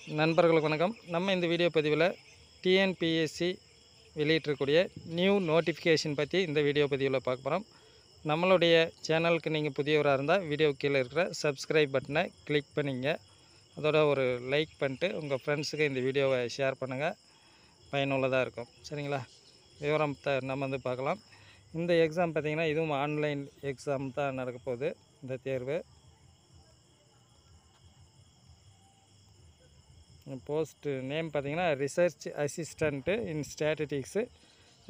நண்பர்களுக்கு வணக்கம். நம்ம இந்த வீடியோ பதிவில் டிஎன்பிஎஸ்சி வெளியிட்டிருக்கக்கூடிய நியூ நோட்டிஃபிகேஷன் பற்றி இந்த வீடியோ பதிவில் பார்க்க போகிறோம். நம்மளுடைய சேனலுக்கு நீங்கள் புதியவராக இருந்தால் வீடியோ கீழே இருக்கிற சப்ஸ்கிரைப் பட்டனை கிளிக் பண்ணிங்க. அதோட ஒரு லைக் பண்ணிட்டு உங்கள் ஃப்ரெண்ட்ஸுக்கு இந்த வீடியோவை ஷேர் பண்ணுங்கள். பயனுள்ளதாக இருக்கும். சரிங்களா? விவரம் நம்ம பார்க்கலாம். இந்த எக்ஸாம் பார்த்திங்கன்னா இதுவும் ஆன்லைன் எக்ஸாம் தான் நடக்க போகுது. இந்த தேர்வு போஸ்ட் நேம் பார்த்திங்கன்னா ரிசர்ச் அசிஸ்டண்ட்டு இன் ஸ்டாட்டிஸ்டிக்ஸு,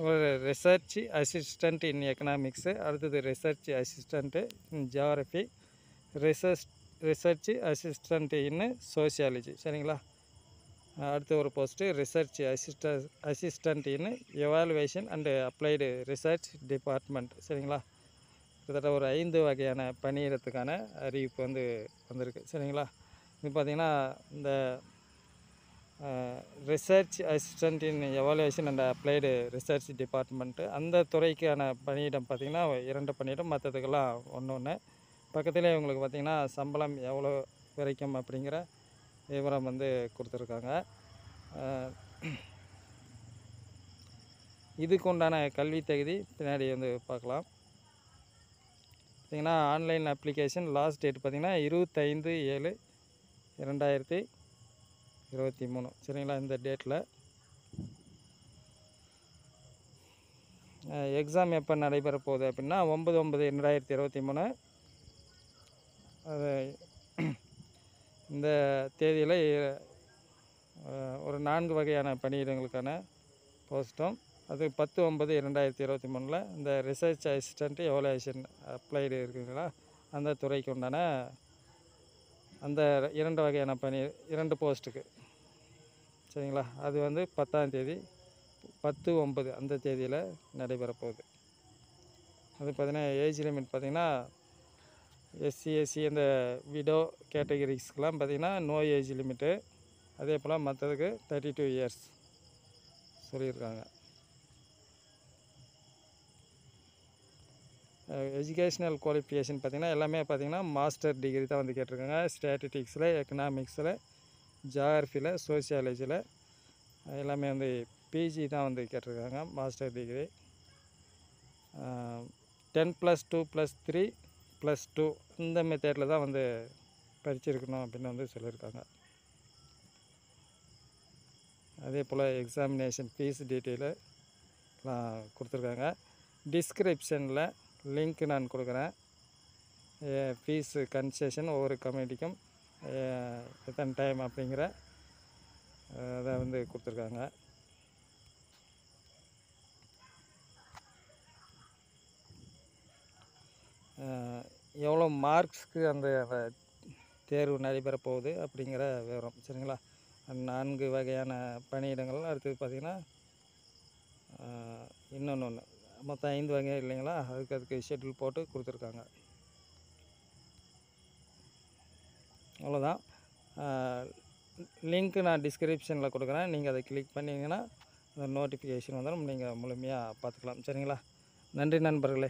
ஒரு ரிசர்ச் அசிஸ்டண்ட் இன் எக்கனாமிக்ஸு, அடுத்தது ரிசர்ச் அசிஸ்டண்ட்டு இன் ஜியாகிரஃபி, ரிசர்ச் அசிஸ்டண்ட் இன் சோசியாலஜி. சரிங்களா? அடுத்த ஒரு post research assistant in evaluation and applied research department. சரிங்களா? கிட்டத்தட்ட ஒரு 5 வகையான பணியிடத்துக்கான அறிவிப்பு வந்திருக்கு. சரிங்களா? இது பார்த்திங்கன்னா இந்த research assistant in evaluation and applied research department, அந்த துறைக்கான பணியிடம் பார்த்திங்கன்னா 2 பணியிடம், மற்றதுக்கெல்லாம் ஒன்று. பக்கத்துலேயே உங்களுக்கு பார்த்திங்கன்னா சம்பளம் எவ்வளோ வரைக்கும் அப்படிங்கிற விவரம் கொடுத்துருக்காங்க. இதுக்கு உண்டான கல்வி தகுதி பின்னாடி பார்க்கலாம். பார்த்திங்கன்னா ஆன்லைன் அப்ளிகேஷன் லாஸ்ட் டேட் பார்த்திங்கன்னா 25/7/2023. சரிங்களா? இந்த டேட்டில் எக்ஸாம் எப்போ நடைபெற போகுது அப்படின்னா 9/9/2023. அது இந்த தேதியில் ஒரு 4 வகையான பணியிடங்களுக்கான போஸ்ட்டும், அது 10/9/2023 இந்த ரிசர்ச் அசிஸ்டண்ட்டு எவாலுவேஷன் அப்ளைடு இருக்குங்களா, அந்த துறைக்கு உண்டான அந்த 2 வகையான பணி 2 போஸ்ட்டுக்கு. சரிங்களா? அது 10ஆம் தேதி 10/9 அந்த தேதியில் நடைபெற போகுது. அது பார்த்திங்கன்னா ஏஜ் லிமிட் பார்த்திங்கன்னா SC/SC இந்த விடோ கேட்டகரிஸ்க்கெலாம் பார்த்திங்கன்னா நோ ஏஜ் லிமிட்டு. அதே போல் மற்றதுக்கு 32 இயர்ஸ் சொல்லியிருக்காங்க. எஜுகேஷ்னல் குவாலிஃபிகேஷன் பார்த்திங்கன்னா எல்லாமே பார்த்திங்கன்னா மாஸ்டர் டிகிரி தான் கேட்டிருக்காங்க. ஸ்டாட்டிஸ்டிக்ஸில், எக்கனாமிக்ஸில், ஜியாகிரஃபியில், சோசியாலஜியில் எல்லாமே பிஜி தான் கேட்டிருக்காங்க. மாஸ்டர் டிகிரி 10+2+3+2 இந்த மெத்தேடில் தான் படிச்சிருக்கணும் அப்படின்னு சொல்லியிருக்காங்க. அதே போல் எக்ஸாமினேஷன் ஃபீஸ் டீட்டெயிலாம் கொடுத்துருக்காங்க. டிஸ்கிரிப்ஷனில் லிங்க் நான் கொடுக்குறேன். ஃபீஸு கன்செஷன் ஒவ்வொரு கமிட்டிக்கும் எத்தனை டைம் அப்படிங்கிற அதை கொடுத்துருக்காங்க. எவ்வளோ மார்க்ஸ்க்கு அந்த தேர்வு நடைபெற போகுது அப்படிங்கிற விவரம். சரிங்களா? 4 வகையான பணியிடங்கள். அடுத்தது பார்த்திங்கன்னா இன்னொன்று மொத்தம் 5 வகை இல்லைங்களா, அதுக்கு ஷெட்யூல் போட்டு கொடுத்துருக்காங்க. அவ்வளோதான். லிங்க்கு நான் டிஸ்கிரிப்ஷனில் கொடுக்குறேன். நீங்கள் அதை கிளிக் பண்ணிங்கன்னா அந்த நோட்டிஃபிகேஷன் நீங்கள் முழுமையாக பார்த்துக்கலாம். சரிங்களா? நன்றி நண்பர்களே.